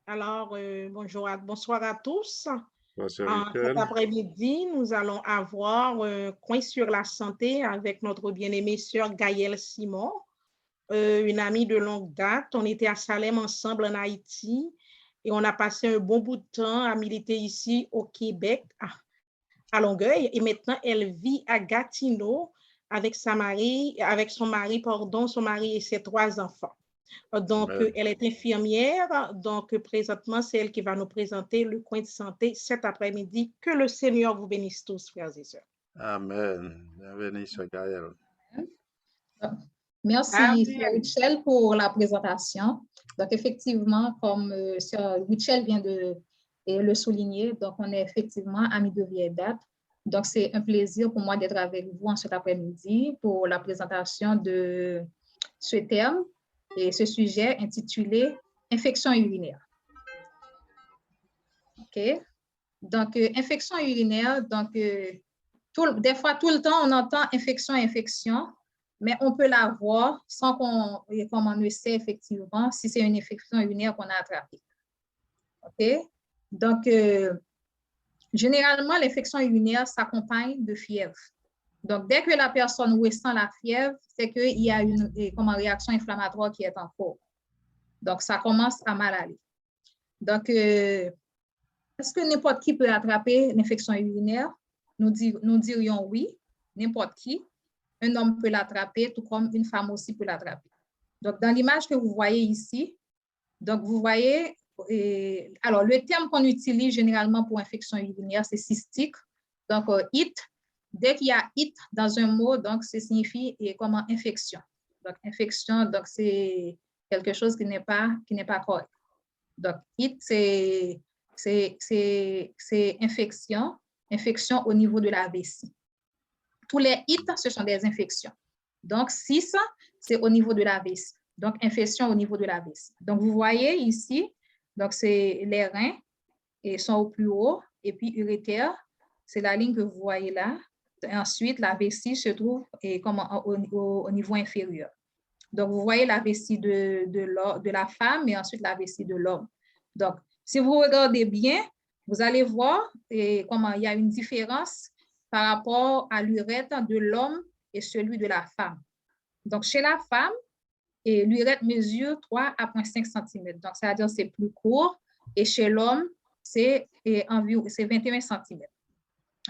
Alors, bonsoir à tous. Bonsoir, Cet Michel. après-midi, nous allons avoir un coin sur la santé avec notre bien-aimée sœur Gaëlle Simon, une amie de longue date. On était à Salem ensemble en Haïti et on a passé un bon bout de temps à militer ici au Québec, à Longueuil. Et maintenant, elle vit à Gatineau avec son mari, son mari et ses 3 enfants. Donc, Amen. elle est infirmière. Donc, présentement, c'est elle qui va nous présenter le coin de santé cet après-midi. Que le Seigneur vous bénisse tous, frères et sœurs. Amen. Bienvenue sur Gaël. Merci, Sœur Amen. Richel, pour la présentation. Donc, effectivement, comme Sœur Richel vient de le souligner, donc on est effectivement amis de vieille date. Donc, c'est un plaisir pour moi d'être avec vous en cet après-midi pour la présentation de ce terme et ce sujet intitulé « Infection urinaire ». OK? Donc, infection urinaire, donc, des fois, tout le temps, on entend infection, mais on peut l'avoir sans qu'on ne sait effectivement si c'est une infection urinaire qu'on a attrapée. OK? Donc, généralement, l'infection urinaire s'accompagne de fièvre. Donc, dès que la personne ressent la fièvre, c'est qu'il y a une réaction inflammatoire qui est en cours. Donc, ça commence à mal aller. Donc, est-ce que n'importe qui peut attraper l'infection urinaire? Nous dirions oui, n'importe qui. Un homme peut l'attraper, tout comme une femme aussi peut l'attraper. Donc, dans l'image que vous voyez ici, donc vous voyez, alors le terme qu'on utilise généralement pour infection urinaire, c'est cystique. Donc, it, dès qu'il y a it dans un mot, donc ça signifie comment infection. Donc, infection, donc c'est quelque chose qui n'est pas correct. Donc, it, c'est infection au niveau de la vessie. Tous les IT, ce sont des infections. Donc, 6, c'est au niveau de la vessie. Donc, infection au niveau de la vessie. Donc, vous voyez ici, donc c'est les reins et sont au plus haut. Et puis, urétère, c'est la ligne que vous voyez là. Et ensuite, la vessie se trouve au niveau inférieur. Donc, vous voyez la vessie de la femme et ensuite la vessie de l'homme. Donc, si vous regardez bien, vous allez voir comment il y a une différence par rapport à l'urètre de l'homme et celui de la femme. Donc, chez la femme, l'urètre mesure 3 à 5 cm. Donc, c'est-à-dire que c'est plus court. Et chez l'homme, c'est 21 cm.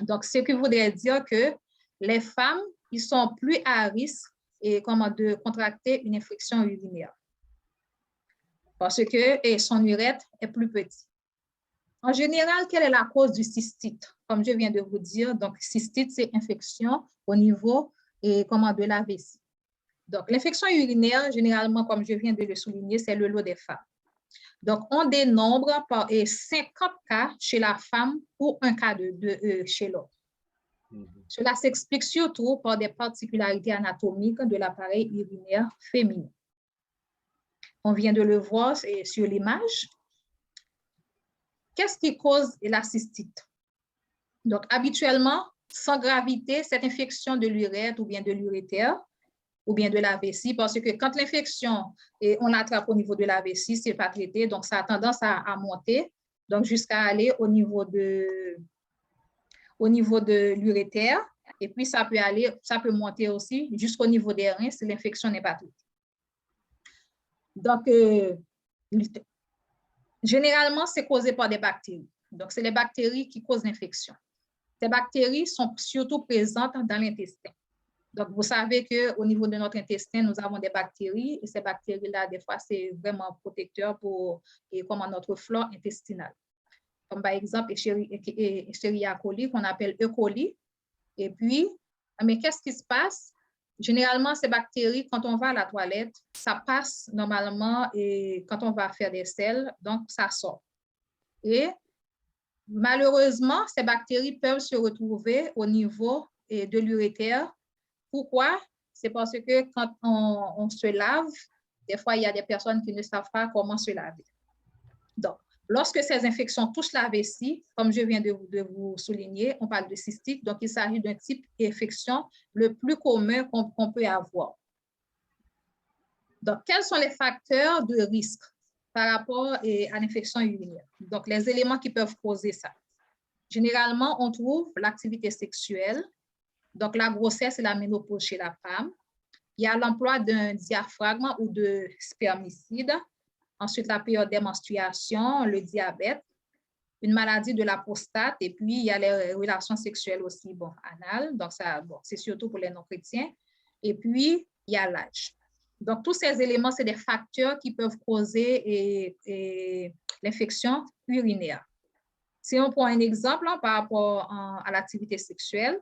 Donc, ce qui voudrait dire que les femmes, ils sont plus à risque de contracter une infection urinaire. Parce que son urètre est plus petit. En général, quelle est la cause du cystite? Comme je viens de vous dire, donc cystite, c'est infection au niveau de la vessie. Donc, l'infection urinaire, généralement, comme je viens de le souligner, c'est le lot des femmes. Donc, on dénombre par 50 cas chez la femme ou un cas chez l'homme. Cela s'explique surtout par des particularités anatomiques de l'appareil urinaire féminin. On vient de le voir sur l'image. Qu'est-ce qui cause la cystite? Donc, habituellement, sans gravité, cette infection de l'urètre ou bien de l'urétère ou bien de la vessie, parce que quand l'infection, on l'attrape au niveau de la vessie, ce n'est pas traité, donc ça a tendance à monter, donc jusqu'à aller au niveau de l'urétère, et puis ça peut monter aussi jusqu'au niveau des reins si l'infection n'est pas traitée. Donc, généralement, c'est causé par des bactéries. Donc, c'est les bactéries qui causent l'infection. Ces bactéries sont surtout présentes dans l'intestin. Donc, vous savez qu'au niveau de notre intestin, nous avons des bactéries et ces bactéries-là, des fois, c'est vraiment protecteur pour notre flore intestinale. Comme par exemple, Escherichia coli, qu'on appelle E. coli. Et puis, mais qu'est-ce qui se passe? Généralement, ces bactéries, quand on va à la toilette, ça passe normalement et quand on va faire des selles, donc ça sort. Et malheureusement, ces bactéries peuvent se retrouver au niveau de l'urétère. Pourquoi? C'est parce que quand on se lave, des fois, il y a des personnes qui ne savent pas comment se laver. Donc, lorsque ces infections touchent la vessie, comme je viens de vous souligner, on parle de cystite, donc il s'agit d'un type d'infection le plus commun qu'on peut avoir. Donc, quels sont les facteurs de risque par rapport à l'infection urinaire? Donc, les éléments qui peuvent causer ça. Généralement, on trouve l'activité sexuelle, donc la grossesse et la ménopause chez la femme. Il y a l'emploi d'un diaphragme ou de spermicide. Ensuite, la période des menstruations, le diabète, une maladie de la prostate, et puis il y a les relations sexuelles aussi, bon, anales, donc ça, bon, c'est surtout pour les non-chrétiens. Et puis, il y a l'âge. Donc, tous ces éléments, c'est des facteurs qui peuvent causer l'infection urinaire. Si on prend un exemple par rapport à l'activité sexuelle,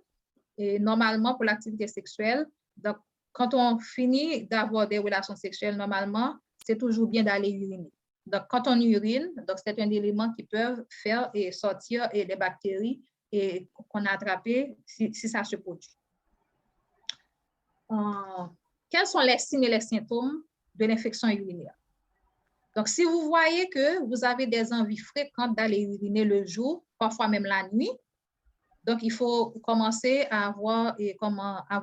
et normalement, pour l'activité sexuelle, donc, quand on finit d'avoir des relations sexuelles, normalement, c'est toujours bien d'aller uriner. Donc, quand on urine, c'est un élément qui peut faire sortir les bactéries qu'on a attrapées si ça se produit. Quels sont les signes et les symptômes de l'infection urinaire? Donc, si vous voyez que vous avez des envies fréquentes d'aller uriner le jour, parfois même la nuit, donc il faut commencer à avoir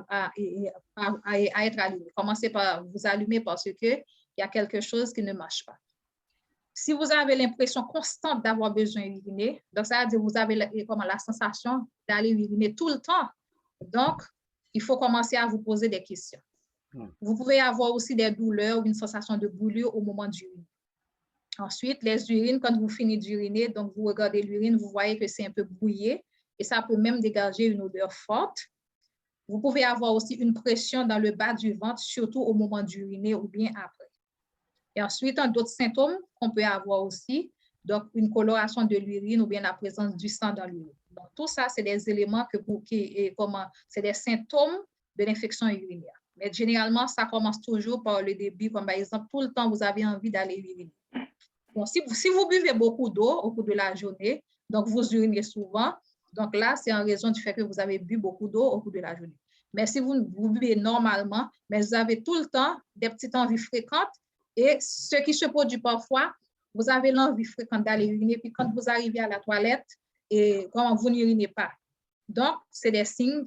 à être allumé. Commencez par vous allumer parce qu'il y a quelque chose qui ne marche pas. Si vous avez l'impression constante d'avoir besoin d'uriner, donc ça veut dire que vous avez la sensation d'aller uriner tout le temps. Donc, il faut commencer à vous poser des questions. Vous pouvez avoir aussi des douleurs ou une sensation de brûlure au moment d'uriner. Ensuite, les urines, quand vous finissez d'uriner, donc vous regardez l'urine, vous voyez que c'est un peu brouillé et ça peut même dégager une odeur forte. Vous pouvez avoir aussi une pression dans le bas du ventre, surtout au moment d'uriner ou bien après. Et ensuite, d'autres symptômes qu'on peut avoir aussi, donc une coloration de l'urine ou bien la présence du sang dans l'urine. Donc, tout ça, c'est des éléments c'est des symptômes de l'infection urinaire. Mais généralement, ça commence toujours par le début, comme par exemple, tout le temps, vous avez envie d'aller uriner. Bon, si vous buvez beaucoup d'eau au cours de la journée, donc vous urinez souvent, donc là, c'est en raison du fait que vous avez bu beaucoup d'eau au cours de la journée. Mais si vous buvez normalement, mais vous avez tout le temps des petites envies fréquentes, et ce qui se produit parfois, vous avez l'envie fréquente d'aller uriner, puis quand vous arrivez à la toilette, et comment vous n'urinez pas. Donc, c'est des signes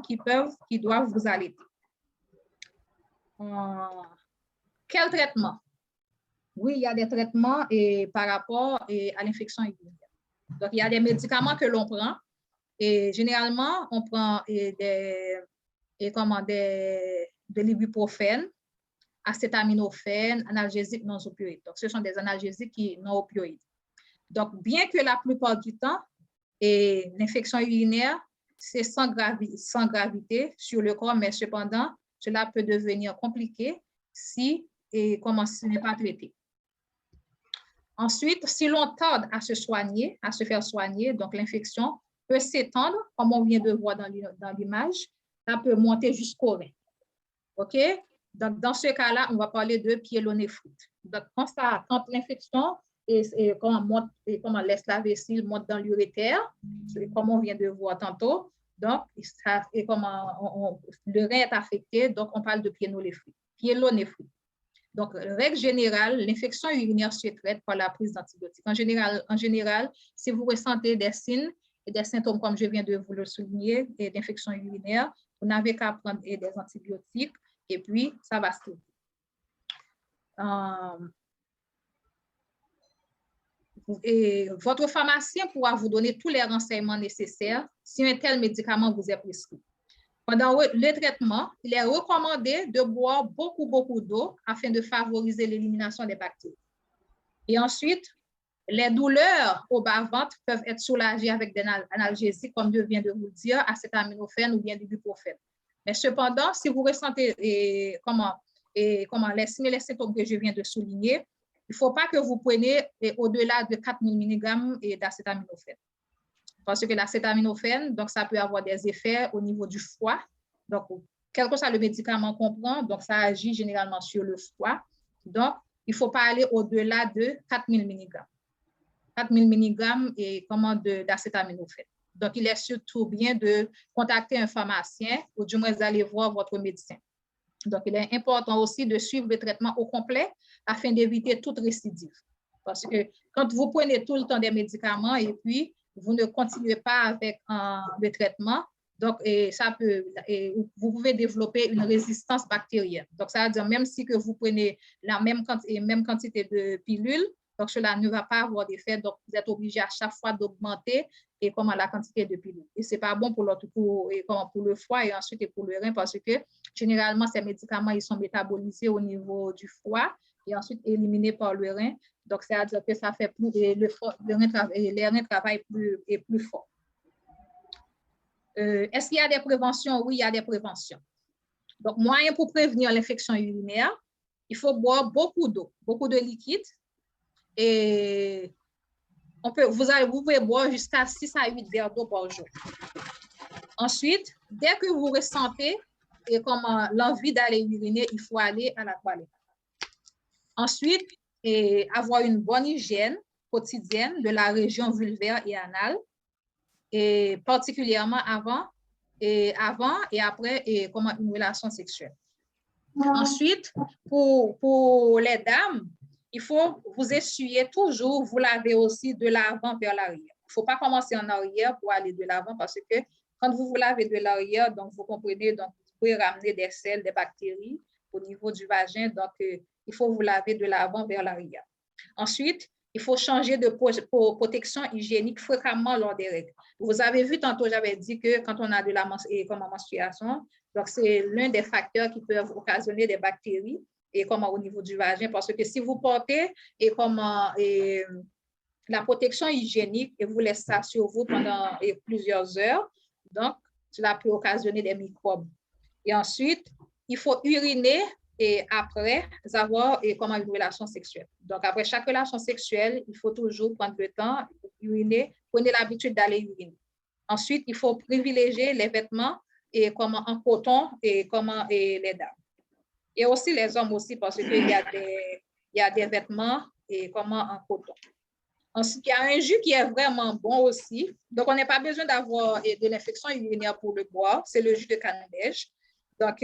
qui doivent vous alerter. Quel traitement? Oui, il y a des traitements par rapport à l'infection urinaire. Donc, il y a des médicaments que l'on prend, et généralement, on prend de l'ibuprofène, acétaminophène, analgésiques non opioïdes. Donc, ce sont des analgésiques non opioïdes. Donc, bien que la plupart du temps, l'infection urinaire, c'est sans gravité sur le corps, mais cependant, cela peut devenir compliqué si ce n'est pas traité. Ensuite, si l'on tarde à se faire soigner, donc l'infection peut s'étendre, comme on vient de voir dans l'image, ça peut monter jusqu'au rein. OK? Donc, dans ce cas-là, on va parler de pyélonéphrite. Donc, quand l'infection comment laisse la vessie monte dans l'urétère, comme on vient de voir tantôt, donc, le rein est affecté, donc on parle de pyélonéphrite. Donc, règle générale, l'infection urinaire se traite par la prise d'antibiotiques. En général, si vous ressentez des signes et des symptômes, comme je viens de vous le souligner, d'infection urinaire, vous n'avez qu'à prendre des antibiotiques et puis ça va se traiter. Votre pharmacien pourra vous donner tous les renseignements nécessaires si un tel médicament vous est prescrit. Pendant le traitement, il est recommandé de boire beaucoup d'eau afin de favoriser l'élimination des bactéries. Et ensuite, les douleurs au bas-ventre peuvent être soulagées avec des analgésiques, comme je viens de vous le dire, acétaminophène ou bien du ibuprofène. Mais cependant, si vous ressentez les signes et les symptômes que je viens de souligner, il ne faut pas que vous preniez au-delà de 4000 mg d'acétaminophène. Parce que l'acétaminophène, donc ça peut avoir des effets au niveau du foie. Donc, quel que soit le médicament qu'on prend, donc ça agit généralement sur le foie. Donc, il ne faut pas aller au-delà de 4000 mg. 4000 mg d'acétaminophène. Donc, il est surtout bien de contacter un pharmacien ou du moins d'aller voir votre médecin. Donc, il est important aussi de suivre le traitement au complet afin d'éviter toute récidive. Parce que quand vous prenez tout le temps des médicaments et puis vous ne continuez pas avec le traitement, Donc, vous pouvez développer une résistance bactérienne. Donc, ça veut dire même si que vous prenez la même quantité de pilules, donc cela ne va pas avoir d'effet. Donc, vous êtes obligé à chaque fois d'augmenter la quantité de pilules. Et ce n'est pas bon pour le foie et ensuite pour le rein parce que généralement, ces médicaments, ils sont métabolisés au niveau du foie et ensuite éliminés par le rein. Donc, c'est-à-dire que ça fait plus, les reins travaillent plus fort. Est-ce qu'il y a des préventions? Oui, il y a des préventions. Donc, moyen pour prévenir l'infection urinaire, il faut boire beaucoup d'eau, beaucoup de liquide. Et vous pouvez boire jusqu'à 6 à 8 verres d'eau par jour. Ensuite, dès que vous ressentez l'envie d'aller uriner, il faut aller à la toilette. Ensuite, avoir une bonne hygiène quotidienne de la région vulvaire et anale, et particulièrement avant et après une relation sexuelle. Ensuite, pour les dames, il faut vous essuyer toujours, vous lavez aussi de l'avant vers l'arrière. Il ne faut pas commencer en arrière pour aller de l'avant parce que quand vous vous lavez de l'arrière, donc vous comprenez, donc vous pouvez ramener des selles, des bactéries au niveau du vagin. Donc, il faut vous laver de l'avant vers l'arrière. Ensuite, il faut changer de protection hygiénique fréquemment lors des règles. Vous avez vu tantôt, j'avais dit que quand on a de la menstruation, donc c'est l'un des facteurs qui peuvent occasionner des bactéries au niveau du vagin, parce que si vous portez la protection hygiénique et vous laissez ça sur vous pendant plusieurs heures, donc cela peut occasionner des microbes. Et ensuite, il faut uriner après avoir une relation sexuelle. Donc, après chaque relation sexuelle, il faut toujours prendre le temps pour uriner. Prenez l'habitude d'aller uriner. Ensuite, il faut privilégier les vêtements en coton et les dames. Et aussi les hommes aussi, parce qu'il y a des vêtements en coton. Ensuite, il y a un jus qui est vraiment bon aussi. Donc, on n'a pas besoin d'avoir de l'infection urinaire pour le boire. C'est le jus de canneberge. Donc,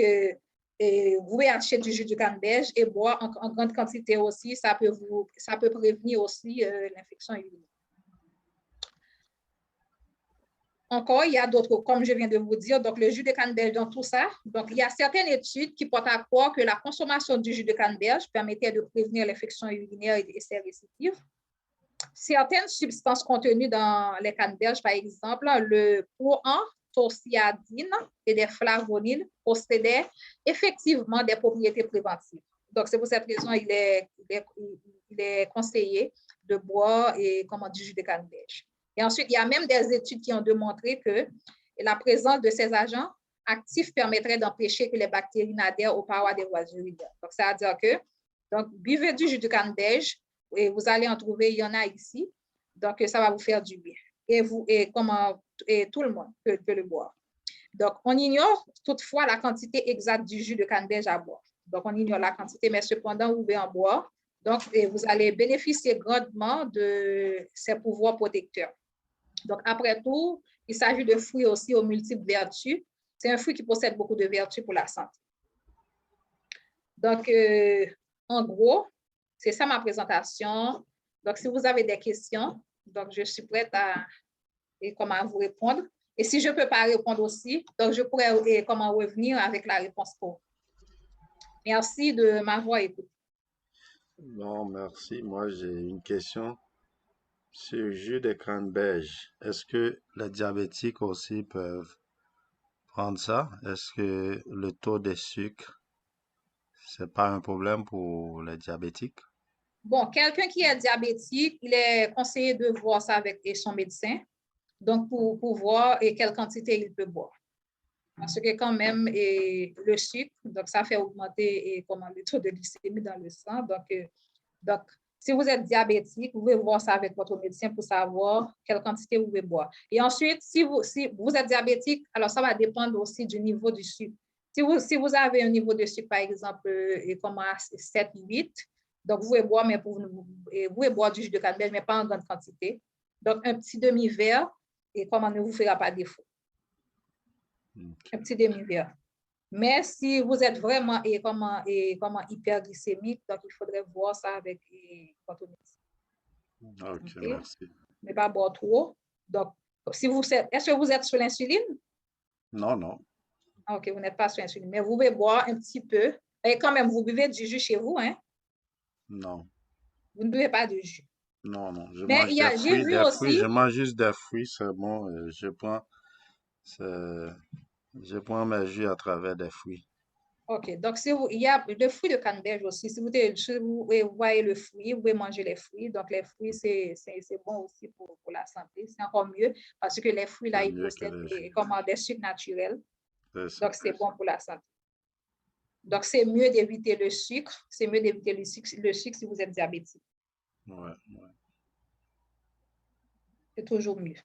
vous pouvez acheter du jus de canneberge et boire en grande quantité aussi. Ça peut prévenir aussi l'infection urinaire. Encore, il y a d'autres, comme je viens de vous dire, donc le jus de canneberge dans tout ça. Donc, il y a certaines études qui portent à croire que la consommation du jus de canneberge permettait de prévenir l'infection urinaire et ses récidives. Certaines substances contenues dans les canneberges, par exemple, le proanthocyanine et des flavonines possédaient effectivement des propriétés préventives. Donc, c'est pour cette raison qu'il est conseillé de boire du jus de canneberge. Et ensuite, il y a même des études qui ont démontré que la présence de ces agents actifs permettrait d'empêcher que les bactéries n'adhèrent aux parois des voies urinaires. Donc, ça veut dire que buvez du jus de canneberge et vous allez en trouver, il y en a ici. Donc, ça va vous faire du bien. Et tout le monde peut le boire. Donc, on ignore toutefois la quantité exacte du jus de canneberge à boire. Donc, on ignore la quantité, mais cependant, vous pouvez en boire. Donc, vous allez bénéficier grandement de ces pouvoirs protecteurs. Donc, après tout, il s'agit de fruits aussi aux multiples vertus. C'est un fruit qui possède beaucoup de vertus pour la santé. Donc, en gros, c'est ça ma présentation. Donc, si vous avez des questions, donc je suis prête à vous répondre. Et si je ne peux pas répondre aussi, donc je pourrais revenir avec la réponse pour vous. Merci de m'avoir écouté. Non, merci. Moi, j'ai une question. Sur le jus de canneberge, est-ce que les diabétiques aussi peuvent prendre ça? Est-ce que le taux de sucre, c'est pas un problème pour les diabétiques? Bon, quelqu'un qui est diabétique, il est conseillé de voir ça avec son médecin, donc pour voir quelle quantité il peut boire. Parce que quand même, le sucre, donc ça fait augmenter le taux de glycémie dans le sang. Donc, si vous êtes diabétique, vous pouvez voir ça avec votre médecin pour savoir quelle quantité vous pouvez boire. Et ensuite, si vous êtes diabétique, alors ça va dépendre aussi du niveau du sucre. Si vous avez un niveau de sucre, par exemple, 7, 8, donc vous pouvez boire, vous pouvez boire du jus de canneberge, mais pas en grande quantité. Donc, un petit demi-verre, ne vous fera pas défaut. Un petit demi-verre. Mais si vous êtes vraiment hyperglycémique, donc il faudrait voir ça avec votre médecin. Ok, merci. Mais pas boire trop. Donc, est-ce que vous êtes sur l'insuline? Non, non, Ah, OK, vous n'êtes pas sous insuline, mais vous pouvez boire un petit peu. Et quand même, vous buvez du jus chez vous, hein? non, Vous ne buvez pas de jus. non, non. Je Mais mange des j'ai fruits, vu aussi, je mange juste des fruits, c'est bon. C'est- je prends mes jus à travers des fruits. OK, donc il y a le fruit de canneberge aussi. Si vous voyez le fruit, vous pouvez manger les fruits. Donc, les fruits, c'est bon aussi pour la santé. C'est encore mieux parce que les fruits, là, C'est ils mieux que possèdent le jus. comment, des sucres naturels. C'est ça. Donc, c'est bon pour la santé. Donc, c'est mieux d'éviter le sucre. C'est mieux d'éviter le sucre si vous êtes diabétique. Ouais, ouais. C'est toujours mieux.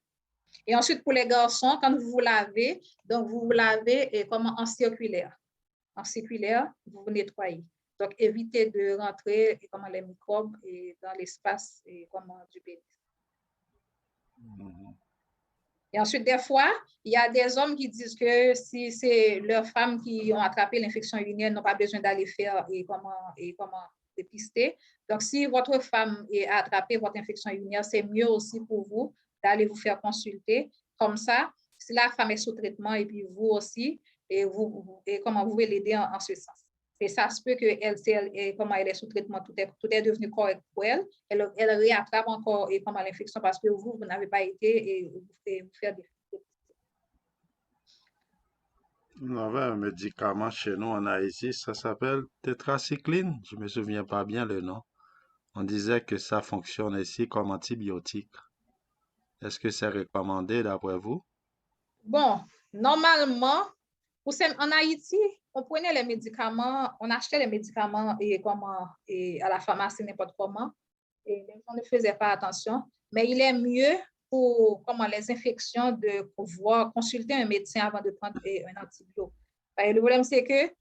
Et ensuite, pour les garçons, quand vous vous lavez, donc vous vous lavez comment, en circulaire. En circulaire, vous vous nettoyez. Donc, évitez de rentrer comment, les microbes dans l'espace du pénis. Mhm. Et ensuite, des fois, il y a des hommes qui disent que si c'est leurs femmes qui ont attrapé l'infection urinaire, n'ont pas besoin d'aller faire comment dépister. Donc, si votre femme a attrapé votre infection urinaire, c'est mieux aussi pour vous d'aller vous faire consulter. Comme ça, si la femme est sous traitement et puis vous aussi, comment vous pouvez l'aider en ce sens. Et ça se peut qu'elle, comment elle est sous traitement, tout est devenu correct pour elle. Elle réattrape encore comment l'infection parce que vous n'avez pas été et vous faire des. On avait un médicament chez nous en Haïti, ça s'appelle tétracycline. Je me souviens pas bien le nom. On disait que ça fonctionne ici comme antibiotique. Est-ce que c'est recommandé d'après vous? Bon, normalement, en Haïti, on prenait les médicaments, on achetait les médicaments à la pharmacie n'importe comment, et les gens ne faisaient pas attention. Mais il est mieux pour les infections de pouvoir consulter un médecin avant de prendre un antibiotique. Le problème, c'est que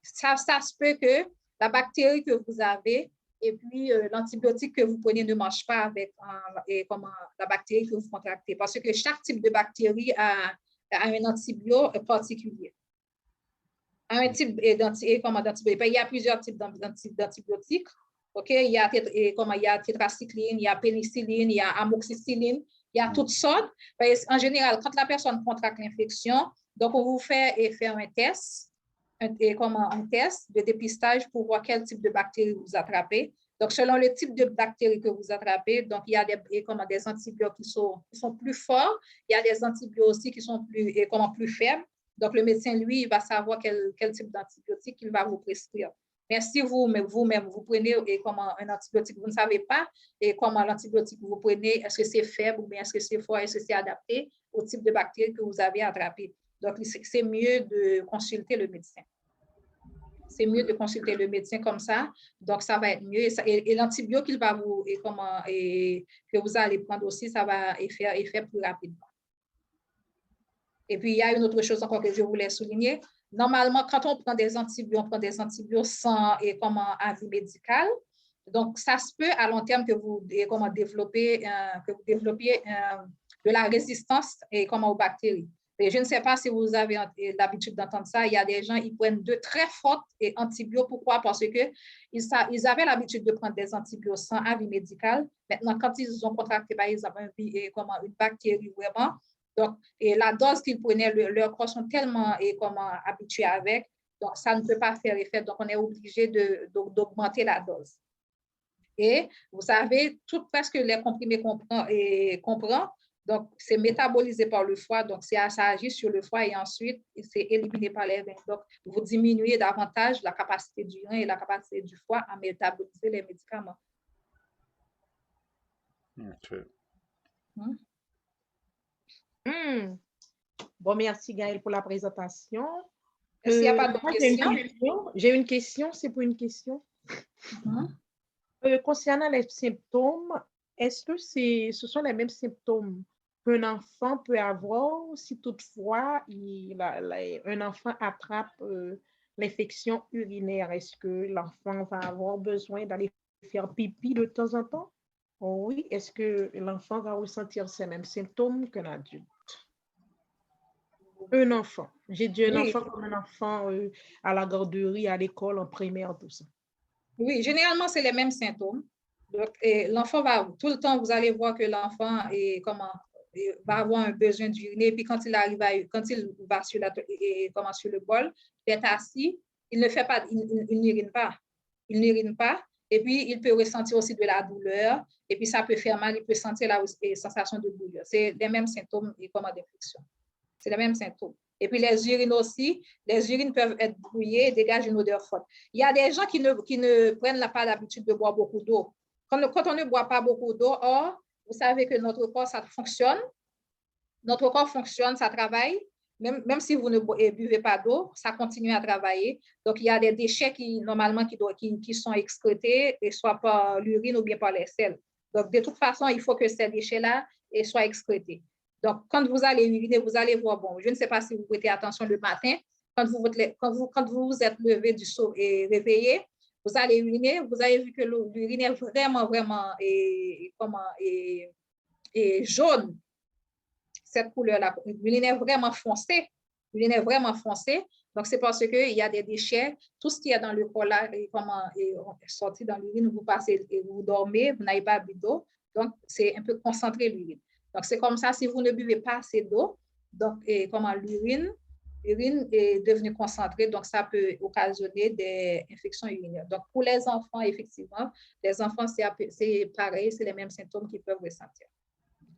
ça se peut que la bactérie que vous avez et puis l'antibiotique que vous prenez ne marche pas avec la bactérie que vous contractez. Parce que chaque type de bactérie a un antibiotique particulier. Un type d'antibiotique. Il y a plusieurs types d'antibiotiques. Okay? Il y a tétracycline, il y a pénicilline, il y a amoxicilline, il y a toutes sortes. En général, quand la personne contracte l'infection, donc on vous fait faire un test un test de dépistage pour voir quel type de bactéries vous attrapez. Donc, selon le type de bactéries que vous attrapez, donc il y a des antibiotiques qui sont plus forts, il y a des antibiotiques aussi qui sont plus faibles. Donc, le médecin, lui, il va savoir quel type d'antibiotique il va vous prescrire. Mais si vous-même, vous prenez un antibiotique, vous ne savez pas comment l'antibiotique que vous prenez, est-ce que c'est faible ou bien est-ce que c'est fort, est-ce que c'est adapté au type de bactéries que vous avez attrapé. Donc, c'est mieux de consulter le médecin. C'est mieux de consulter le médecin comme ça. Donc, ça va être mieux. Et l'antibiotique qu'il va que vous allez prendre aussi, ça va faire effet plus rapidement. Et puis, il y a une autre chose encore que je voulais souligner. Normalement, quand on prend des antibiotiques sans avis médical. Donc, ça se peut à long terme que vous développiez de la résistance aux bactéries. Et je ne sais pas si vous avez l'habitude d'entendre ça. Il y a des gens qui prennent de très fortes antibiotiques. Pourquoi? Parce qu'ils avaient l'habitude de prendre des antibiotiques sans avis médical. Maintenant, quand ils ont contracté, par exemple, une bactérie vraiment, donc, la dose qu'ils prenaient, leurs corps sont tellement habitués avec, donc ça ne peut pas faire effet. Donc, on est obligé d'augmenter la dose. Et vous savez, presque les comprimés qu'on prend, donc c'est métabolisé par le foie, donc ça agit sur le foie et ensuite c'est éliminé par les veines. Donc, vous diminuez davantage la capacité du rein et la capacité du foie à métaboliser les médicaments. Ok. Bon, merci Gaëlle pour la présentation. S'il n'y a pas d'autres questions? J'ai une question, c'est pour une question. Concernant les symptômes, est-ce que ce sont les mêmes symptômes qu'un enfant peut avoir si toutefois un enfant attrape l'infection urinaire? Est-ce que l'enfant va avoir besoin d'aller faire pipi de temps en temps? Oui, est-ce que l'enfant va ressentir ces mêmes symptômes qu'un adulte? Un enfant. J'ai dit un enfant comme un enfant à la garderie, à l'école, en primaire, tout ça. Oui, généralement, c'est les mêmes symptômes. Donc, l'enfant va, tout le temps, vous allez voir que l'enfant va avoir un besoin d'uriner, puis quand il va sur le bol, il est assis, il ne fait pas, il n'urine pas. Il n'urine pas. Et puis, il peut ressentir aussi de la douleur. Et puis, ça peut faire mal. Il peut sentir la sensation de douleur. C'est les mêmes symptômes d'infection. C'est les mêmes symptômes. Et puis, les urines aussi, les urines peuvent être brouillées et dégagent une odeur forte. Il y a des gens qui ne prennent pas l'habitude de boire beaucoup d'eau. Quand on ne boit pas beaucoup d'eau, vous savez que notre corps, ça fonctionne. Notre corps fonctionne, ça travaille. Même si vous ne buvez pas d'eau, ça continue à travailler. Donc, il y a des déchets qui sont excrétés, soit par l'urine ou bien par les selles. Donc, de toute façon, il faut que ces déchets-là soient excrétés. Donc, quand vous allez uriner, vous allez voir, bon, je ne sais pas si vous prêtez attention le matin, quand vous vous êtes levé du saut et réveillé, vous allez uriner, vous avez vu que l'urine est vraiment, vraiment jaune. Cette couleur-là, l'urine est vraiment foncé. L'urine est vraiment foncé. Donc, c'est parce qu'il y a des déchets. Tout ce qui est dans le corps là est sorti dans l'urine. Vous passez et vous dormez, vous n'avez pas bu d'eau. Donc, c'est un peu concentré l'urine. Donc, c'est comme ça, si vous ne buvez pas assez d'eau, donc, l'urine est devenue concentrée. Donc, ça peut occasionner des infections urinaires. Donc, pour les enfants, effectivement, les enfants, c'est pareil, c'est les mêmes symptômes qu'ils peuvent ressentir.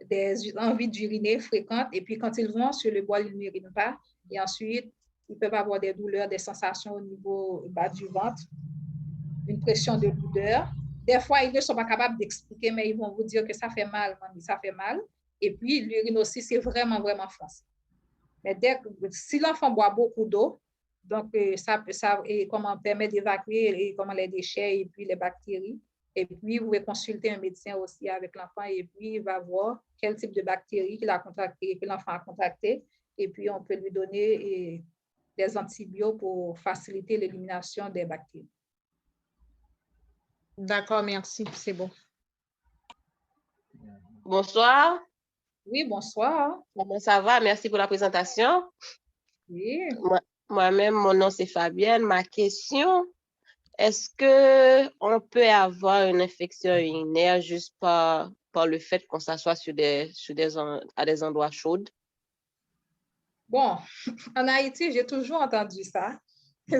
Des envies d'uriner fréquentes, et puis quand ils vont sur le bol, ils n'urinent pas, et ensuite, ils peuvent avoir des douleurs, des sensations au niveau bas du ventre, une pression de douleur. Des fois, ils ne sont pas capables d'expliquer, mais ils vont vous dire que ça fait mal, ça fait mal. Et puis, l'urine aussi, c'est vraiment, vraiment foncé. Mais si l'enfant boit beaucoup d'eau, donc ça permet d'évacuer les déchets et puis les bactéries. Et puis, vous pouvez consulter un médecin aussi avec l'enfant et puis il va voir quel type de bactéries qu'il a contacté, que l'enfant a contacté. Et puis, on peut lui donner des antibiotiques pour faciliter l'élimination des bactéries. D'accord, merci, c'est bon. Bonsoir. Oui, bonsoir. Comment ça va? Merci pour la présentation. Oui. Moi-même, mon nom c'est Fabienne. Ma question, est-ce qu'on peut avoir une infection urinaire juste par le fait qu'on s'assoit à des endroits chauds? Bon, en Haïti, j'ai toujours entendu ça.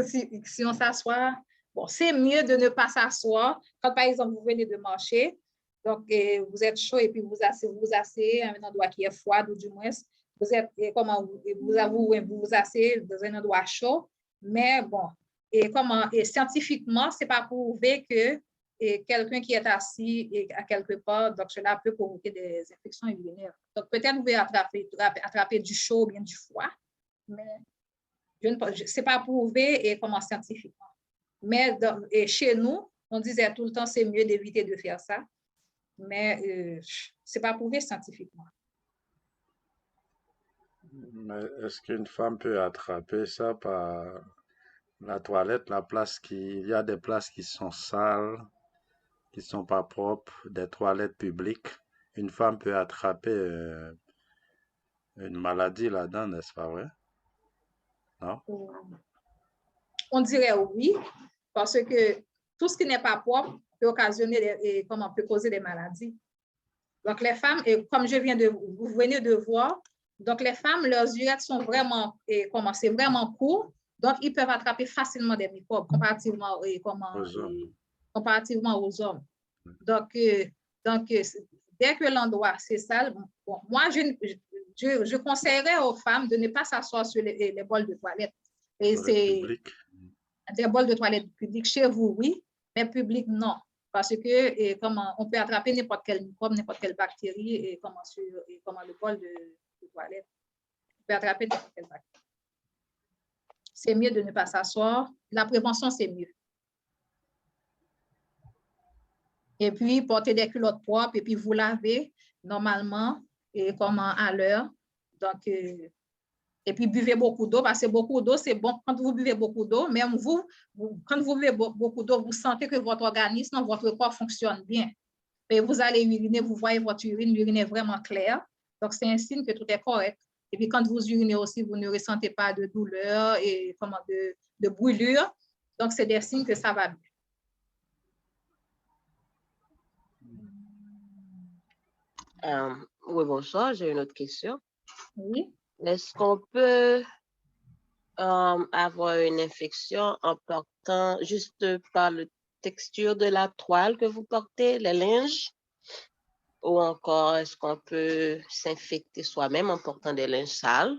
Si on s'assoit, bon, c'est mieux de ne pas s'asseoir. Quand, par exemple, vous venez de marcher, donc vous êtes chaud et puis vous asseyez à un endroit qui est froid, ou du moins, vous asseyez dans un endroit chaud. Mais bon, scientifiquement, ce n'est pas prouvé que quelqu'un qui est assis à quelque part, donc cela peut provoquer des infections urinaires. Donc, peut-être vous pouvez attraper du chaud ou bien du froid, mais ce n'est pas prouvé scientifiquement. Mais chez nous, on disait tout le temps, c'est mieux d'éviter de faire ça, mais ce n'est pas prouvé scientifiquement. Mais est-ce qu'une femme peut attraper ça par la toilette, il y a des places qui sont sales, qui ne sont pas propres, des toilettes publiques. Une femme peut attraper une maladie là-dedans, n'est-ce pas vrai? Non? On dirait oui, parce que tout ce qui n'est pas propre peut peut causer des maladies. Donc, les femmes, comme vous venez de voir, donc les femmes, leurs uretres sont vraiment, c'est vraiment court, donc ils peuvent attraper facilement des microbes comparativement aux hommes. Donc, dès que l'endroit c'est sale, bon, moi, je conseillerais aux femmes de ne pas s'asseoir sur les bols de toilette. Et c'est des bols de toilette publics chez vous, oui, mais publics, non. Parce que on peut attraper n'importe quel microbe, n'importe quelle bactérie, sur le bol de toilette. On peut attraper n'importe quelle bactérie. C'est mieux de ne pas s'asseoir. La prévention, c'est mieux. Et puis, porter des culottes propres et puis vous laver normalement à l'heure. Donc, et puis, buvez beaucoup d'eau parce que beaucoup d'eau, c'est bon. Quand vous buvez beaucoup d'eau, même quand vous buvez beaucoup d'eau, vous sentez que votre organisme, votre corps fonctionne bien. Et vous allez uriner, vous voyez votre urine, l'urine est vraiment claire. Donc, c'est un signe que tout est correct. Et puis, quand vous urinez aussi, vous ne ressentez pas de douleur et de brûlure. Donc, c'est des signes que ça va bien. Oui, bonsoir, j'ai une autre question. Oui. Est-ce qu'on peut avoir une infection en portant juste par la texture de la toile que vous portez, les linges? Ou encore, est-ce qu'on peut s'infecter soi-même en portant des linges sales?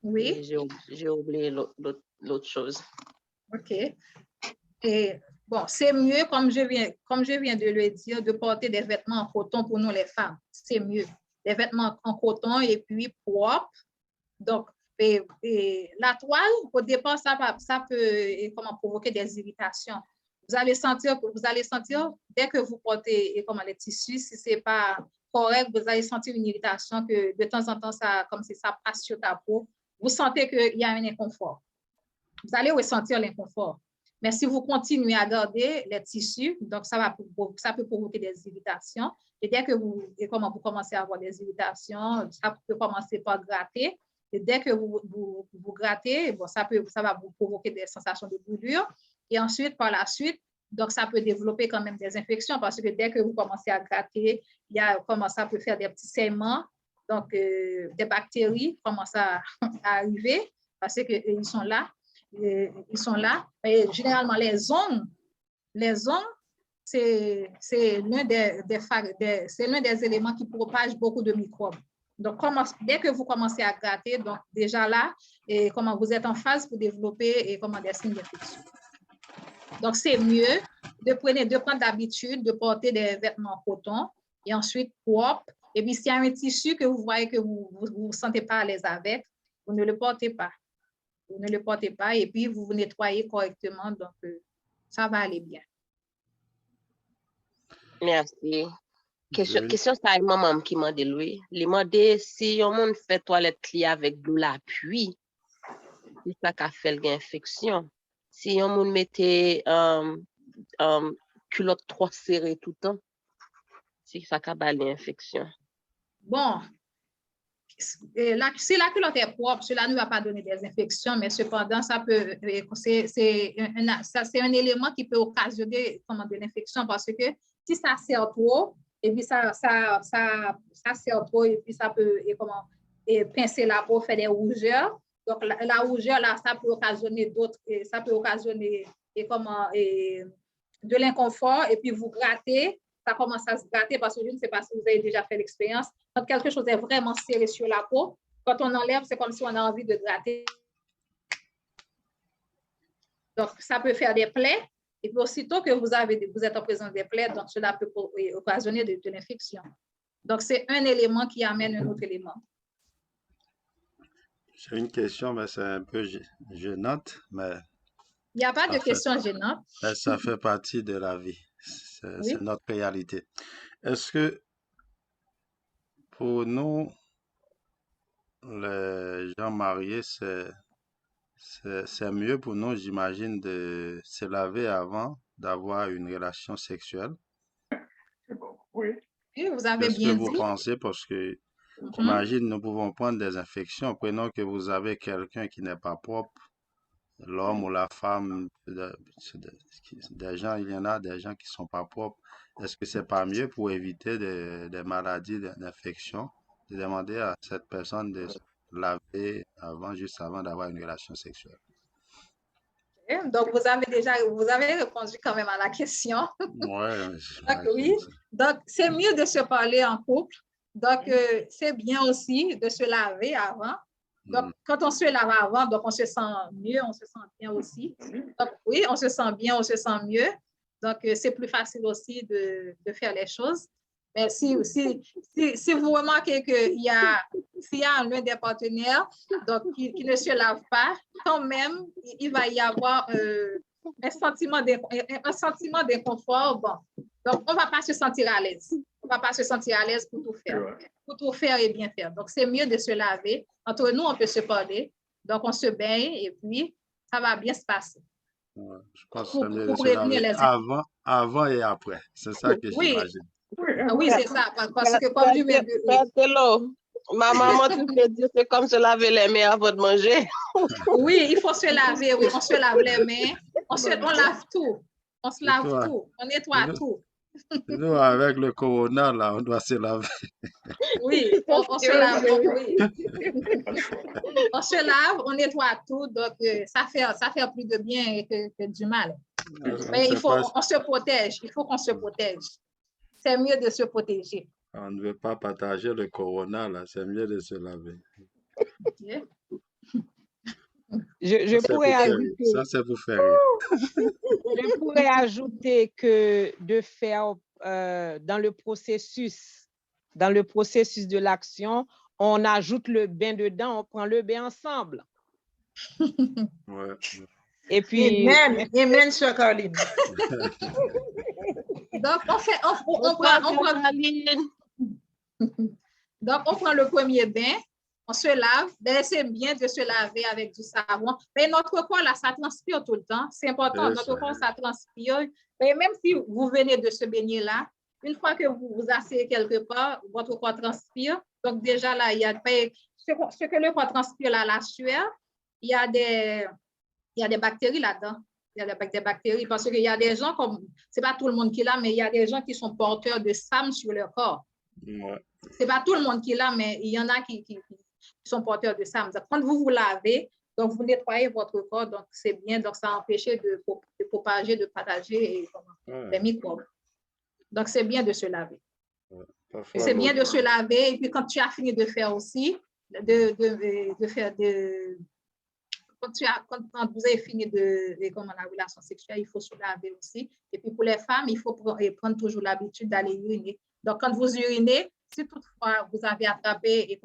Oui. Et j'ai oublié l'autre chose. OK. Et bon, c'est mieux, comme je viens de le dire, de porter des vêtements en coton pour nous les femmes. C'est mieux. Des vêtements en coton et puis propres. Donc, la toile, au départ, ça peut provoquer des irritations. Vous allez sentir dès que vous portez les tissus, si ce n'est pas correct, vous allez sentir une irritation que de temps en temps, comme si ça passe sur ta peau. Vous sentez qu'il y a un inconfort. Vous allez ressentir l'inconfort. Mais si vous continuez à garder les tissus, donc ça peut provoquer des irritations. Et dès que vous commencez à avoir des irritations, ça peut commencer par gratter. Et dès que vous grattez, bon, ça va vous provoquer des sensations de brûlure. Et ensuite, par la suite, donc ça peut développer quand même des infections parce que dès que vous commencez à gratter, ça peut faire des petits saignements. Donc, des bactéries commencent à arriver parce qu'ils sont là. Ils sont là. Et généralement, les ongles, c'est l'un des éléments qui propage beaucoup de microbes. Donc, dès que vous commencez à gratter, donc déjà là, vous êtes en phase pour développer des signes d'infection. Donc, c'est mieux de prendre l'habitude de porter des vêtements en coton et ensuite propres. Et puis, s'il y a un tissu que vous voyez que vous ne vous sentez pas à l'aise avec, vous ne le portez pas. Vous ne le portez pas et puis vous vous nettoyez correctement. Donc, ça va aller bien. Merci. Question ça, maman qui m'a dit, lui. Il m'a dit, si on fait toilette clé avec de l'appui, c'est ça qui fait l'infection. Si on mettait culotte trop serrée tout le temps, c'est ça qui a l'infection. Bon, si la culotte est propre, cela ne va pas donner des infections, mais cependant, c'est un élément qui peut occasionner de l'infection parce que si ça serre trop, et puis ça serre trop, et puis ça peut pincer la peau, faire des rougeurs. Donc, la rougeur, là, ça peut occasionner de l'inconfort, et puis vous grattez, ça commence à se gratter parce que je ne sais pas si vous avez déjà fait l'expérience. Quand quelque chose est vraiment serré sur la peau, quand on enlève, c'est comme si on a envie de gratter. Donc, ça peut faire des plaies. Et puis, aussitôt que vous êtes en présence des plaies, donc cela peut occasionner de l'infection. Donc, c'est un élément qui amène un autre élément. J'ai une question, mais c'est un peu gênante, mais... Il n'y a pas de question gênante. Ça fait partie de la vie. C'est notre réalité. Est-ce que pour nous, les gens mariés, c'est mieux pour nous, j'imagine, de se laver avant d'avoir une relation sexuelle? Oui. Oui, vous avez bien dit. Qu'est-ce que vous pensez? Parce que j'imagine nous pouvons prendre des infections. Prenons que vous avez quelqu'un qui n'est pas propre, l'homme ou la femme, des gens, il y en a des gens qui sont pas propres. Est-ce que c'est pas mieux pour éviter des maladies, d'infections, de demander à cette personne de se laver juste avant d'avoir une relation sexuelle? Donc, vous avez répondu quand même à la question. Oui. Donc, c'est mieux de se parler en couple. Donc, c'est bien aussi de se laver avant. Donc, quand on se lave avant, donc on se sent mieux, on se sent bien aussi. Donc, oui, on se sent bien, on se sent mieux. Donc, c'est plus facile aussi de faire les choses. Mais si vous remarquez s'il y a l'un des partenaires qui ne se lave pas, quand même, il va y avoir un sentiment d'inconfort. Bon. Donc, on ne va pas se sentir à l'aise. On ne va pas se sentir à l'aise pour tout faire. Pour tout faire et bien faire. Donc, c'est mieux de se laver. Entre nous, on peut se parler. Donc, on se baigne et puis, ça va bien se passer. Ouais, je pense que c'est mieux de se laver avant et après. C'est ça que oui. j'imagine. Oui, c'est ça. Parce que comme je viens de... Ma maman te dit c'est comme se laver les mains avant de manger. Oui, il faut se laver. Oui, on se lave les mains. On lave tout. On se lave tout. On nettoie tout. Nous, avec le corona, là, on doit se laver. Oui, on se lave, oui. On se lave, on nettoie tout, donc ça fait plus de bien que du mal. On Mais sait pas, on se protège, il faut qu'on se protège. C'est mieux de se protéger. on ne veut pas partager le corona, là. C'est mieux de se laver. Ok? Je Ça, c'est pourrais pour faire rire. ajouter, Ça, c'est pour faire rire. je pourrais ajouter que de faire dans le processus de l'action, on ajoute le bain dedans, on prend le bain ensemble. Ouais. Et puis, Amen, Sœur Caroline. Donc, on prend le premier bain, on se lave. C'est bien de se laver avec du savon. Mais notre corps, là, ça transpire tout le temps. C'est important. C'est Notre ça. corps, ça transpire. Mais même si vous venez de se baigner là, une fois que vous vous asseyez quelque part, votre corps transpire. Donc, déjà là, il y a ce que le corps transpire là, la sueur, il y a des bactéries là-dedans. Il y a des bactéries parce qu'il y a des gens comme, c'est pas tout le monde qui l'a, mais il y a des gens qui sont porteurs de SAM sur leur corps. Ouais. C'est pas tout le monde qui l'a, mais il y en a qui sont porteurs de SAM. Donc, quand vous vous lavez, donc vous nettoyez votre corps, donc c'est bien, donc ça empêche de propager, de partager les microbes. Donc, c'est bien de se laver. C'est bien de se laver. Et puis, quand tu as fini de faire aussi, quand vous avez fini de la relation sexuelle, il faut se laver aussi. Et puis, pour les femmes, il faut prendre toujours l'habitude d'aller uriner. Donc, quand vous urinez, si toutefois vous avez attrapé,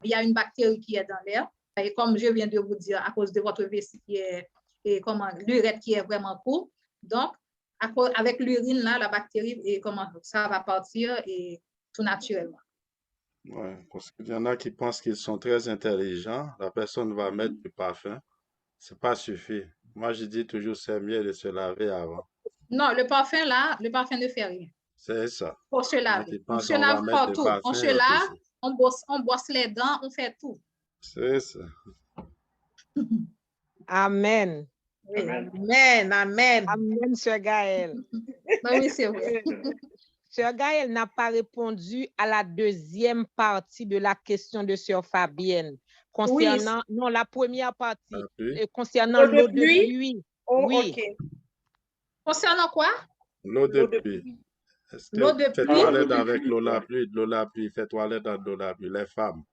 il y a une bactérie qui est dans l'air, et comme je viens de vous dire, à cause de votre vessie qui est, l'urètre qui est vraiment court, donc, avec l'urine, là, la bactérie, ça va partir et tout naturellement. Oui, parce qu'il y en a qui pensent qu'ils sont très intelligents. La personne va mettre du parfum. C'est pas suffit. Moi, je dis toujours, c'est mieux de se laver avant. Non, le parfum, là, le parfum ne fait rien. C'est ça. Pour se laver. On se lave partout. On se lave, on brosse les dents, on fait tout. C'est ça. Amen. Oui. Amen, amen. Amen, Sœur Gaëlle. Oui, c'est vrai. Sœur Gaëlle n'a pas répondu à la deuxième partie de la question de Sœur Fabienne. Concernant, non, la première partie, concernant l'eau de pluie. Oh, oui. OK. Concernant quoi? L'eau de pluie. Est-ce que fait toilette avec l'eau la pluie, de l'eau la pluie, fait toilette dans l'eau la pluie, les femmes?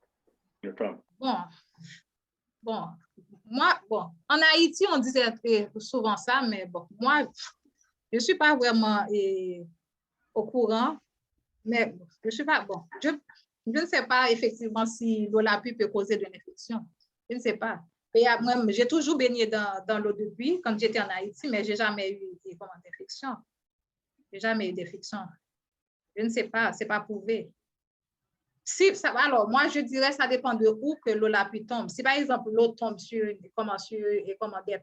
Bon, moi, en Haïti, on disait souvent ça, mais bon, moi, je ne suis pas vraiment au courant, mais je suis pas, je ne sais pas effectivement si l'eau la pluie peut causer de l'infection. Je ne sais pas. J'ai toujours baigné dans l'eau de pluie quand j'étais en Haïti, mais je n'ai jamais eu d'infection. Je n'ai jamais eu d'infection. Je ne sais pas, ce n'est pas prouvé. Alors, moi, je dirais ça dépend de où que l'eau la pluie tombe. Si par exemple, l'eau tombe sur des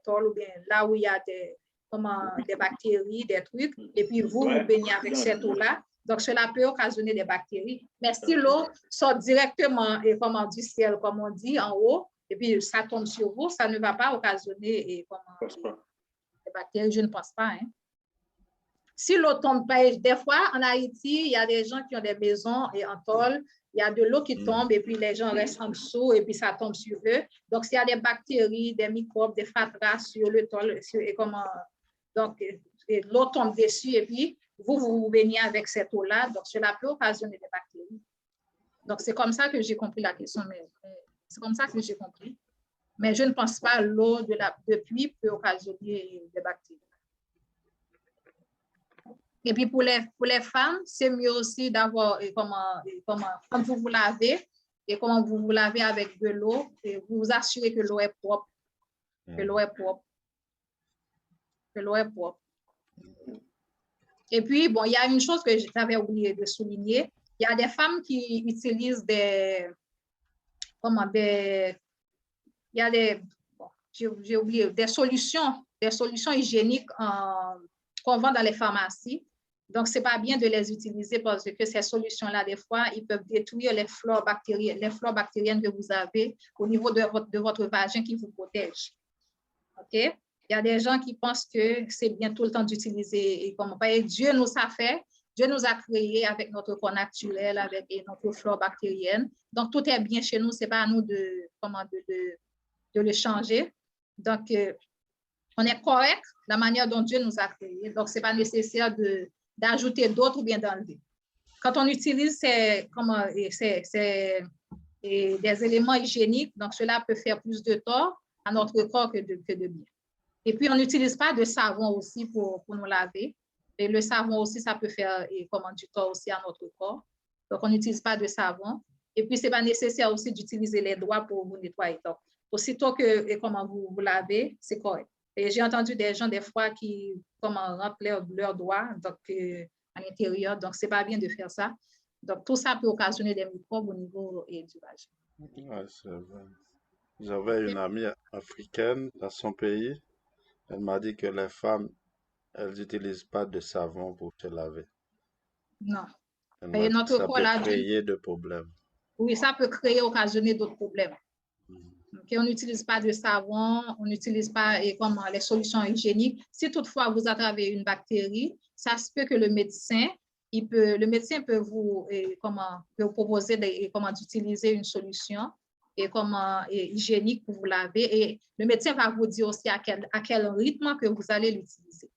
tôles ou bien là où il y a des bactéries, des trucs, et puis vous baignez avec cette eau-là, donc cela peut occasionner des bactéries. Mais si l'eau sort directement du ciel, comme on dit, en haut, et puis ça tombe sur vous, ça ne va pas occasionner des bactéries, je ne pense pas. Hein. Si l'eau tombe pas, des fois, en Haïti, il y a des gens qui ont des maisons en tôle, il y a de l'eau qui tombe et puis les gens restent en dessous et puis ça tombe sur eux. Donc, s'il y a des bactéries, des microbes, des fatras sur le tôle, donc l'eau tombe dessus et puis vous baignez avec cette eau-là, donc cela peut occasionner des bactéries. Donc, c'est comme ça que j'ai compris la question, c'est comme ça que j'ai compris. Mais je ne pense pas que l'eau de pluie peut occasionner des bactéries. Et puis pour les femmes, c'est mieux aussi d'avoir quand vous vous lavez et comment vous vous lavez avec de l'eau et vous vous assurez que l'eau est propre. Que l'eau est propre. Que l'eau est propre. Et puis, il y a une chose que j'avais oublié de souligner. Il y a des femmes qui utilisent j'ai oublié, des solutions hygiéniques qu'on vend dans les pharmacies. Donc, ce n'est pas bien de les utiliser parce que ces solutions-là, des fois, ils peuvent détruire les flores bactériennes que vous avez au niveau de votre vagin qui vous protège. OK? Il y a des gens qui pensent que c'est bien tout le temps d'utiliser. Dieu nous a fait Dieu nous a créés avec notre corps naturel, avec notre flore bactérienne. Donc, tout est bien chez nous. Ce n'est pas à nous de le changer. Donc, on est correct de la manière dont Dieu nous a créés. Donc, ce n'est pas nécessaire d'ajouter d'autres ou bien d'enlever. Quand on utilise des éléments hygiéniques, donc cela peut faire plus de tort à notre corps que de bien. Et puis, on n'utilise pas de savon aussi pour nous laver. Et le savon aussi, ça peut faire du tort aussi à notre corps. Donc, on n'utilise pas de savon. Et puis, ce n'est pas nécessaire aussi d'utiliser les doigts pour vous nettoyer. Donc, aussitôt que vous lavez, c'est correct. Et j'ai entendu des gens, des fois, qui rentrent leurs doigts à l'intérieur. Donc, ce n'est pas bien de faire ça. Donc, tout ça peut occasionner des microbes au niveau du vagin. Ouais, c'est vrai. J'avais une amie africaine dans son pays. Elle m'a dit que les femmes, elles n'utilisent pas de savon pour se laver. Non. Elle m'a dit que ça peut créer de problèmes. Oui, ça peut occasionner d'autres problèmes. Okay, on n'utilise pas de savon, on n'utilise pas les solutions hygiéniques. Si toutefois vous attrapez une bactérie, ça se peut que le médecin peut vous proposer d'utiliser une solution hygiénique pour vous laver. Et le médecin va vous dire aussi à quel rythme que vous allez l'utiliser.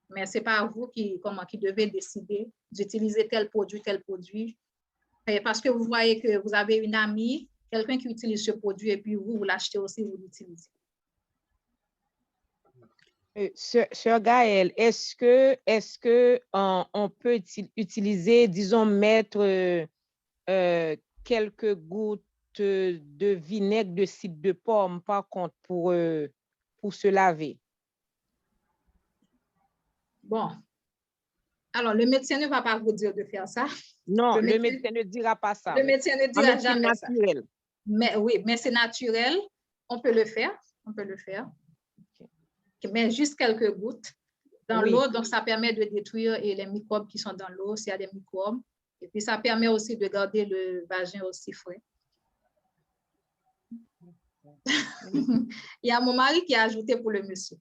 Mais ce n'est pas vous qui devez décider d'utiliser tel produit. Et parce que vous voyez que vous avez une amie, quelqu'un qui utilise ce produit et puis vous l'achetez aussi, vous l'utilisez. Sœur Gaëlle, est-ce que on peut utiliser, disons, mettre quelques gouttes de vinaigre de cidre de pomme, par contre, pour se laver? Bon. Alors, le médecin ne va pas vous dire de faire ça. Non, le médecin ne dira pas ça. Le médecin ne dira jamais naturel. Ça. Mais oui, mais c'est naturel. On peut le faire. Okay. Mais juste quelques gouttes dans l'eau. Donc, ça permet de détruire les microbes qui sont dans l'eau, s'il y a des microbes. Et puis, ça permet aussi de garder le vagin aussi frais. Il y a mon mari qui a ajouté pour le monsieur.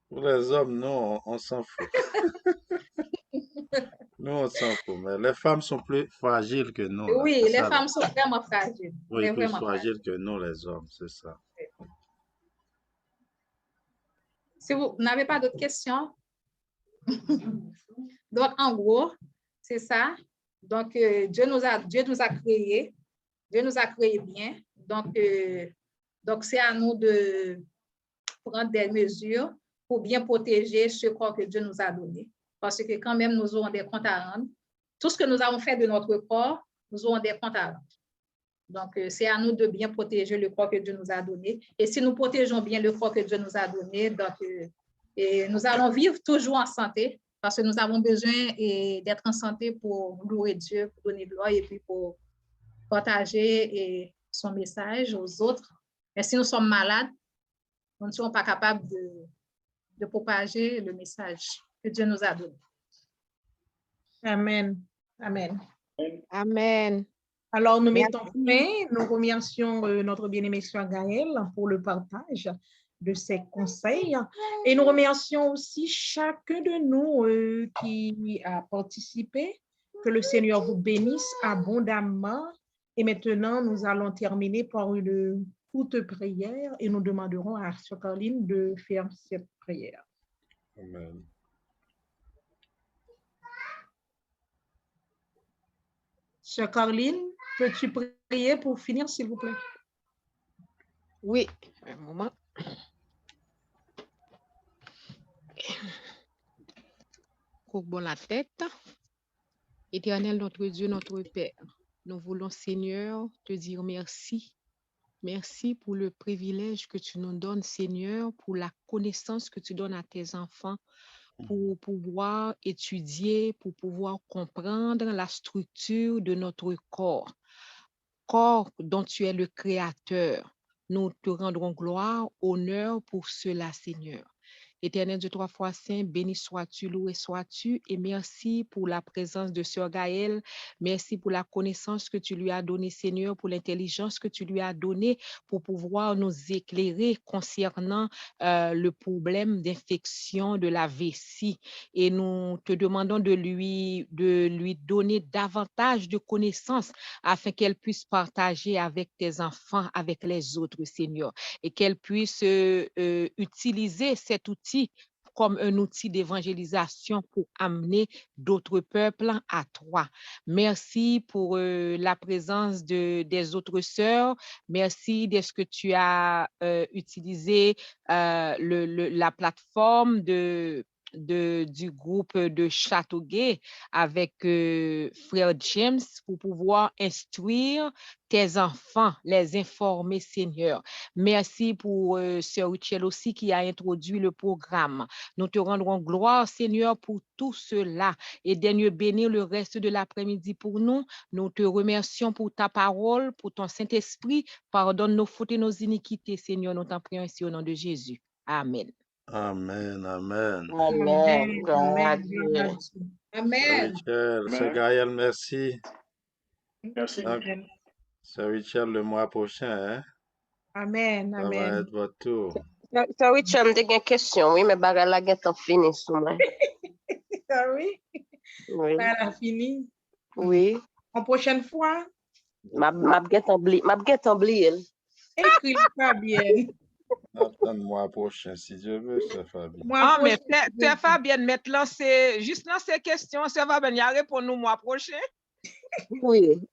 Pour les hommes, non, on s'en fout. Nous, on s'en fout. Mais les femmes sont plus fragiles que nous. Là. Oui, les femmes sont vraiment fragiles. Oui, plus fragiles que nous, les hommes, c'est ça. Si vous n'avez pas d'autres questions, donc en gros, c'est ça. Donc, Dieu nous a créés. Dieu nous a créés bien. Donc c'est à nous de prendre des mesures pour bien protéger ce corps que Dieu nous a donné. Parce que quand même, nous aurons des comptes à rendre. Tout ce que nous avons fait de notre corps, nous aurons des comptes à rendre. Donc, c'est à nous de bien protéger le corps que Dieu nous a donné. Et si nous protégeons bien le corps que Dieu nous a donné, donc, nous allons vivre toujours en santé parce que nous avons besoin d'être en santé pour louer Dieu, pour donner gloire et puis pour partager son message aux autres. Mais si nous sommes malades, nous ne serons pas capables de propager le message que Dieu nous a donné. Amen. Amen. Amen. Alors, nous mettons fin. Nous remercions notre bien-aimée sœur Gaëlle pour le partage de ses conseils. Et nous remercions aussi chacun de nous qui a participé. Que le Seigneur vous bénisse abondamment. Et maintenant, nous allons terminer par une courte prière et nous demanderons à sœur Caroline de faire cette prière. Amen. Sœur Caroline, peux-tu prier pour finir, s'il vous plaît? Oui, un moment. Courbons la tête. Éternel, notre Dieu, notre Père, nous voulons, Seigneur, te dire merci. Merci pour le privilège que tu nous donnes, Seigneur, pour la connaissance que tu donnes à tes enfants, pour pouvoir étudier, pour pouvoir comprendre la structure de notre corps dont tu es le créateur. Nous te rendrons gloire, honneur pour cela, Seigneur. Éternel Dieu, 3 fois saint, béni sois-tu, loué sois-tu, et merci pour la présence de Sœur Gaëlle. Merci pour la connaissance que tu lui as donnée, Seigneur, pour l'intelligence que tu lui as donnée pour pouvoir nous éclairer concernant le problème d'infection de la vessie. Et nous te demandons de lui donner davantage de connaissances afin qu'elle puisse partager avec tes enfants, avec les autres, Seigneur, et qu'elle puisse utiliser cet outil comme un outil d'évangélisation pour amener d'autres peuples à toi. Merci pour la présence des autres sœurs. Merci de ce que tu as utilisé la plateforme du groupe de Châteauguay avec Frère James pour pouvoir instruire tes enfants, les informer, Seigneur. Merci pour Sœur Richel aussi qui a introduit le programme. Nous te rendrons gloire, Seigneur, pour tout cela et daigne bénir le reste de l'après-midi pour nous. Nous te remercions pour ta parole, pour ton Saint-Esprit. Pardonne nos fautes et nos iniquités, Seigneur. Nous t'en prions ici au nom de Jésus. Amen. Amen, amen. Amen. Gloire à Dieu. Amen. Sœur Gaëlle, merci. Merci. Donc, Sœur Richel, le mois prochain, hein, Amen. ça va Amen. être votre tour. Ça, oui, tu as une question, oui, mais bagarre la guette en fini sous moi. Ah oui, Oui, elle a fini. oui. En prochaine fois, Ma guette en oublié. écris Fabienne. Attends le mois prochain, si Dieu veut, Sœur Fabienne. Ah, mais Sœur Fabienne, maintenant, c'est juste dans ces questions, Sœur Fabienne, il y a répondu nous mois prochain. Oui.